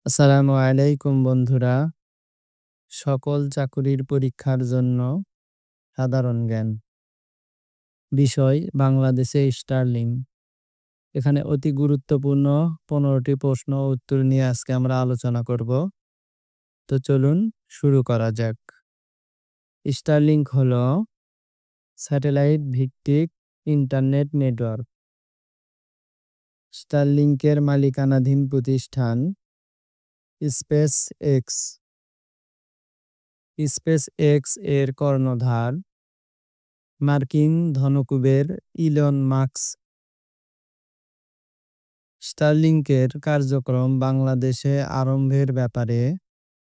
আসসালামু আলাইকুম বন্ধুরা। সকল চাকুরির পরীক্ষার জন্য সাধারণ জ্ঞান। বিষয় বাংলাদেশে স্টার্লিং। এখানে অতি গুরুত্বপূর্ণ 15টি প্রশ্ন ও উত্তর নিয়ে আজকে আমরা আলোচনা করব। তো চলুন শুরু করা যাক। স্টারলিংক হলো স্যাটেলাইট ভিত্তিক ইন্টারনেট নেটওয়ার্ক। স্টারলিংকের মালিকানাধীন প্রতিষ্ঠান স্পেস এক্স। স্পেস এক্স এর কর্ণধার মার্কিন ধনকুবের ইলন মাস্ক। স্টারলিংকের কার্যক্রম বাংলাদেশে আরম্ভের ব্যাপারে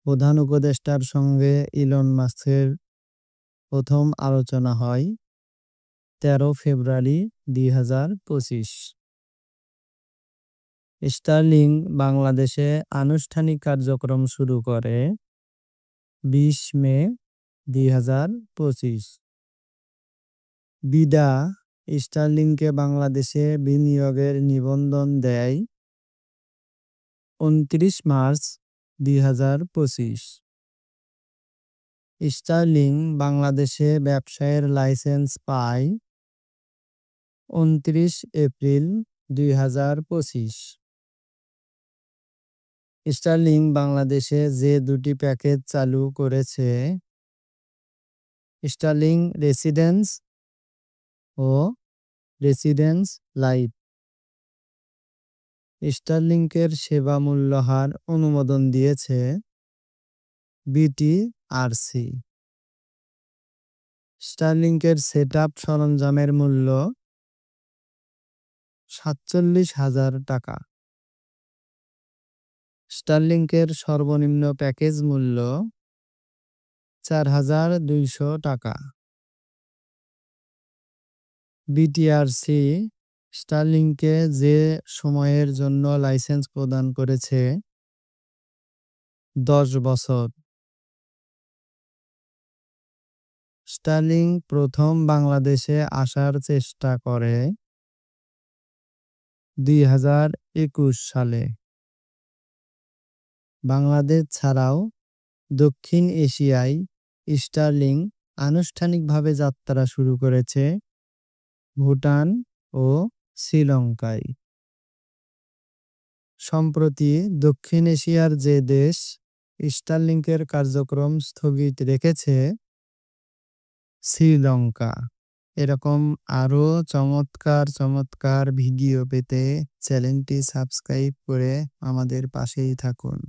প্রধান উপদেষ্টার সঙ্গে ইলন মাস্কের প্রথম আলোচনা হয় 13 ফেব্রুয়ারি 2025। স্টারলিং বাংলাদেশে আনুষ্ঠানিক কার্যক্রম শুরু করে 20 মে 2025। বিডা স্টারলিংকে বাংলাদেশে বিনিয়োগের নিবন্ধন দেয় 29 মার্চ 2025। স্টারলিং বাংলাদেশে ব্যবসায়ের লাইসেন্স পায় 29 এপ্রিল 2025। স্টারলিং বাংলাদেশে যে দুটি প্যাকেজ চালু করেছে স্টারলিং রেসিডেন্স ও রেসিডেন্স লাইট। স্টারলিংকের সেবা মূল্যহার অনুমোদন দিয়েছে বিটিআরসি। স্টারলিংকের সেটআপ সরঞ্জামের মূল্য 47,000 টাকা। স্টারলিংকের সর্বনিম্ন প্যাকেজ মূল্য 4,200 টাকা। বিটিআরসি স্টারলিংকে যে সময়ের জন্য লাইসেন্স প্রদান করেছে 10 বছর। স্টারলিং প্রথম বাংলাদেশে আসার চেষ্টা করে 2021 সালে। বাংলাদেশ ছাড়াও দক্ষিণ এশিয়ায় স্টারলিং আনুষ্ঠানিকভাবে যাত্রা শুরু করেছে ভুটান ও শ্রীলঙ্কায়। সম্প্রতি দক্ষিণ এশিয়ার যে দেশ স্টারলিংকের কার্যক্রম স্থগিত রেখেছে শ্রীলঙ্কা। এরকম আরো চমৎকার ভিডিও পেতে চ্যানেলটি সাবস্ক্রাইব করে আমাদের পাশেই থাকুন।